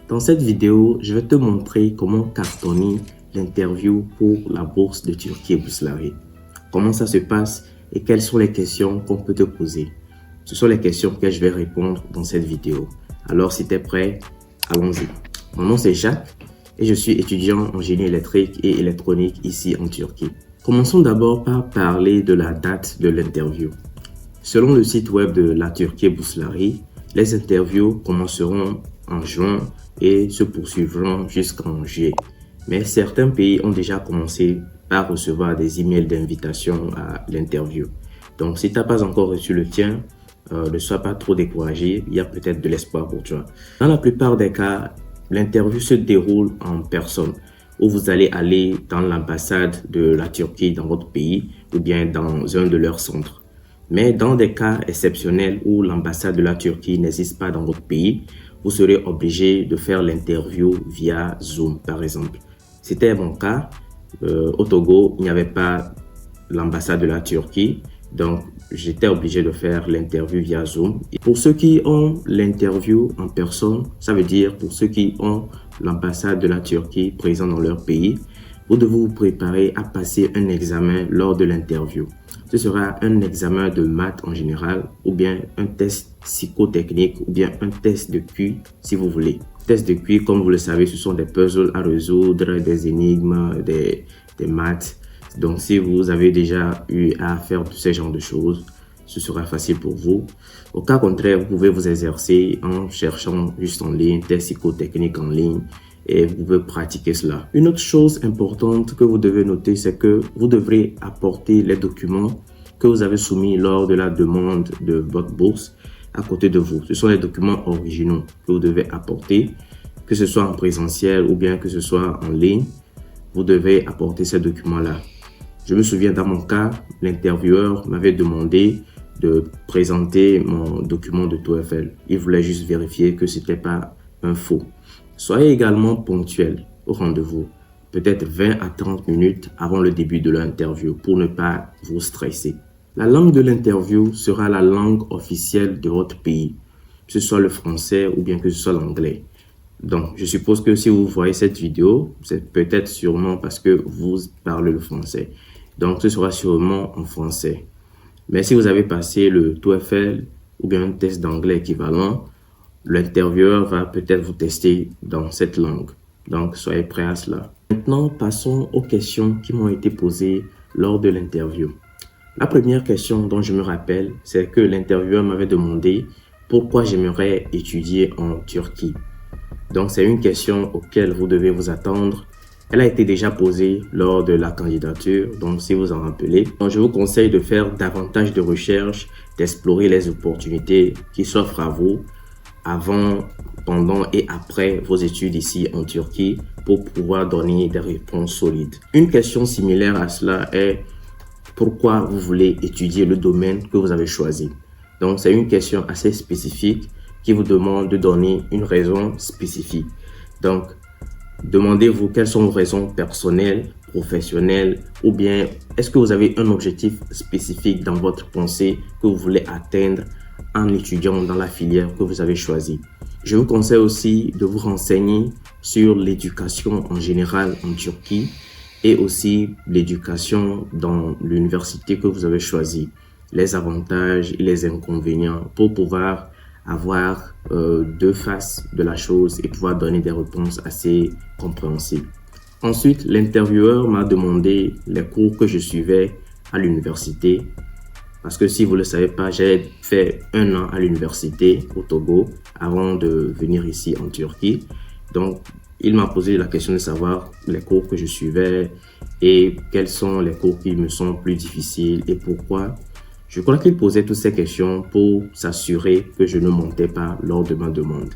Dans cette vidéo, je vais te montrer comment cartonner l'interview pour la bourse de Turquie Bourslari. Comment ça se passe et quelles sont les questions qu'on peut te poser. Ce sont les questions que je vais répondre dans cette vidéo. Alors si tu es prêt, allons-y. Mon nom c'est Jacques et je suis étudiant en génie électrique et électronique ici en Turquie. Commençons d'abord par parler de la date de l'interview. Selon le site web de la Turquie Bourslari, les interviews commenceront en juin et se poursuivront jusqu'en juillet. Mais certains pays ont déjà commencé par recevoir des emails d'invitation à l'interview. Donc si tu n'as pas encore reçu le tien, ne sois pas trop découragé, il y a peut-être de l'espoir pour toi. Dans la plupart des cas, l'interview se déroule en personne, où vous allez aller dans l'ambassade de la Turquie dans votre pays ou bien dans un de leurs centres. Mais dans des cas exceptionnels où l'ambassade de la Turquie n'existe pas dans votre pays, vous serez obligé de faire l'interview via Zoom par exemple. C'était mon cas. Au Togo, il n'y avait pas l'ambassade de la Turquie, donc j'étais obligé de faire l'interview via Zoom. Et pour ceux qui ont l'interview en personne, ça veut dire pour ceux qui ont l'ambassade de la Turquie présente dans leur pays, vous devez vous préparer à passer un examen lors de l'interview. Ce sera un examen de maths en général ou bien un test psychotechnique ou bien un test de QI si vous voulez. Test de QI, comme vous le savez, ce sont des puzzles à résoudre, des énigmes, des maths. Donc si vous avez déjà eu à faire tous ces genres de choses, ce sera facile pour vous. Au cas contraire, vous pouvez vous exercer en cherchant juste en ligne, test psychotechnique en ligne, et vous pouvez pratiquer cela. Une autre chose importante que vous devez noter, c'est que vous devrez apporter les documents que vous avez soumis lors de la demande de votre bourse à côté de vous. Ce sont les documents originaux que vous devez apporter, que ce soit en présentiel ou bien que ce soit en ligne. Vous devez apporter ces documents-là. Je me souviens dans mon cas, l'intervieweur m'avait demandé de présenter mon document de TOEFL. Il voulait juste vérifier que ce n'était pas un faux. Soyez également ponctuel au rendez-vous, peut-être 20 à 30 minutes avant le début de l'interview pour ne pas vous stresser. La langue de l'interview sera la langue officielle de votre pays, que ce soit le français ou bien que ce soit l'anglais. Donc, je suppose que si vous voyez cette vidéo, c'est peut-être sûrement parce que vous parlez le français. Donc, ce sera sûrement en français. Mais si vous avez passé le TOEFL ou bien un test d'anglais équivalent, l'intervieweur va peut-être vous tester dans cette langue. Donc, soyez prêts à cela. Maintenant, passons aux questions qui m'ont été posées lors de l'interview. La première question dont je me rappelle, c'est que l'intervieweur m'avait demandé pourquoi j'aimerais étudier en Turquie. Donc, c'est une question auquel vous devez vous attendre. Elle a été déjà posée lors de la candidature, donc si vous en rappelez. Donc, je vous conseille de faire davantage de recherches, d'explorer les opportunités qui s'offrent à vous avant, pendant et après vos études ici en Turquie pour pouvoir donner des réponses solides. Une question similaire à cela est pourquoi vous voulez étudier le domaine que vous avez choisi. Donc, c'est une question assez spécifique qui vous demande de donner une raison spécifique. Donc, demandez-vous quelles sont vos raisons personnelles, professionnelles ou bien est-ce que vous avez un objectif spécifique dans votre pensée que vous voulez atteindre en étudiant dans la filière que vous avez choisie. Je vous conseille aussi de vous renseigner sur l'éducation en général en Turquie et aussi l'éducation dans l'université que vous avez choisie, les avantages et les inconvénients pour pouvoir avoir deux faces de la chose et pouvoir donner des réponses assez compréhensibles. Ensuite, l'intervieweur m'a demandé les cours que je suivais à l'université. Parce que si vous ne le savez pas, j'ai fait 1 an à l'université au Togo avant de venir ici en Turquie. Donc, il m'a posé la question de savoir les cours que je suivais et quels sont les cours qui me sont plus difficiles et pourquoi. Je crois qu'il posait toutes ces questions pour s'assurer que je ne mentais pas lors de ma demande.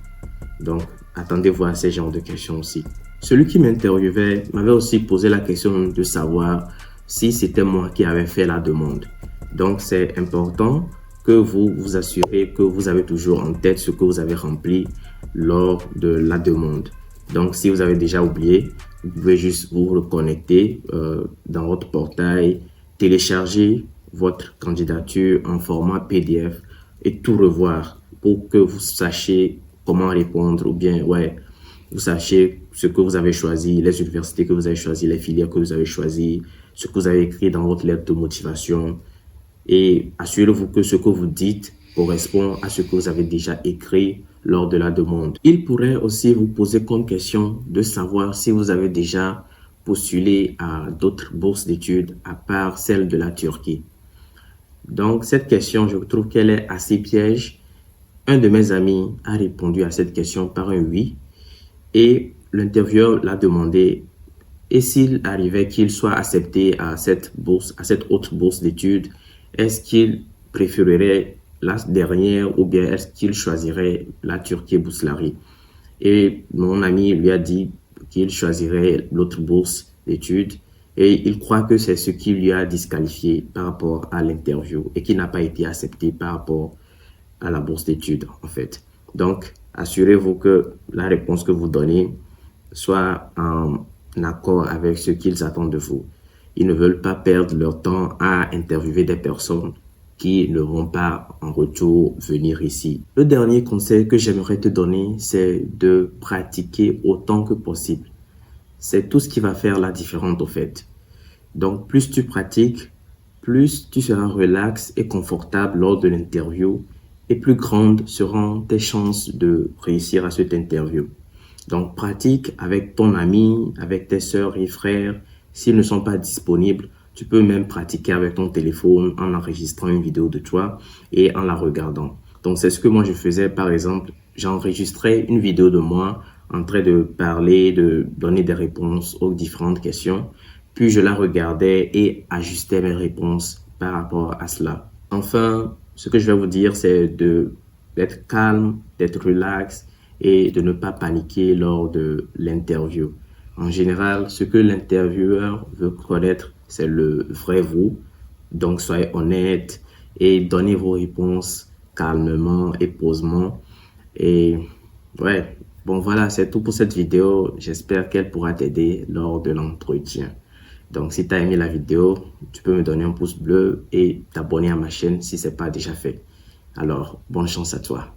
Donc, attendez-vous à ces genres de questions aussi. Celui qui m'interviewait m'avait aussi posé la question de savoir si c'était moi qui avais fait la demande. Donc, c'est important que vous vous assurez que vous avez toujours en tête ce que vous avez rempli lors de la demande. Donc, si vous avez déjà oublié, vous pouvez juste vous reconnecter dans votre portail, télécharger votre candidature en format PDF et tout revoir pour que vous sachiez comment répondre ou bien vous sachiez ce que vous avez choisi, les universités que vous avez choisies, les filières que vous avez choisies, ce que vous avez écrit dans votre lettre de motivation. Et assurez-vous que ce que vous dites correspond à ce que vous avez déjà écrit lors de la demande. Il pourrait aussi vous poser comme question de savoir si vous avez déjà postulé à d'autres bourses d'études à part celle de la Turquie. Donc, cette question, je trouve qu'elle est assez piège. Un de mes amis a répondu à cette question par un oui et l'intervieweur l'a demandé et s'il arrivait qu'il soit accepté à cette bourse, à cette autre bourse d'études, est-ce qu'il préférerait la dernière ou bien est-ce qu'il choisirait la Turquie Bourslari? Et mon ami lui a dit qu'il choisirait l'autre bourse d'études et il croit que c'est ce qui lui a disqualifié par rapport à l'interview et qui n'a pas été accepté par rapport à la bourse d'études en fait. Donc, assurez-vous que la réponse que vous donnez soit en accord avec ce qu'ils attendent de vous. Ils ne veulent pas perdre leur temps à interviewer des personnes qui ne vont pas en retour venir ici. Le dernier conseil que j'aimerais te donner, c'est de pratiquer autant que possible. C'est tout ce qui va faire la différence au fait. Donc, plus tu pratiques, plus tu seras relax et confortable lors de l'interview et plus grandes seront tes chances de réussir à cette interview. Donc, pratique avec ton ami, avec tes sœurs et frères. S'ils ne sont pas disponibles, tu peux même pratiquer avec ton téléphone en enregistrant une vidéo de toi et en la regardant. Donc, c'est ce que moi je faisais. Par exemple, j'enregistrais une vidéo de moi en train de parler, de donner des réponses aux différentes questions. Puis, je la regardais et ajustais mes réponses par rapport à cela. Enfin, ce que je vais vous dire, c'est d'être calme, d'être relax et de ne pas paniquer lors de l'interview. En général, ce que l'intervieweur veut connaître, c'est le vrai vous. Donc, soyez honnête et donnez vos réponses calmement et posément. Et ouais, bon voilà, c'est tout pour cette vidéo. J'espère qu'elle pourra t'aider lors de l'entretien. Donc, si tu as aimé la vidéo, tu peux me donner un pouce bleu et t'abonner à ma chaîne si ce n'est pas déjà fait. Alors, bonne chance à toi.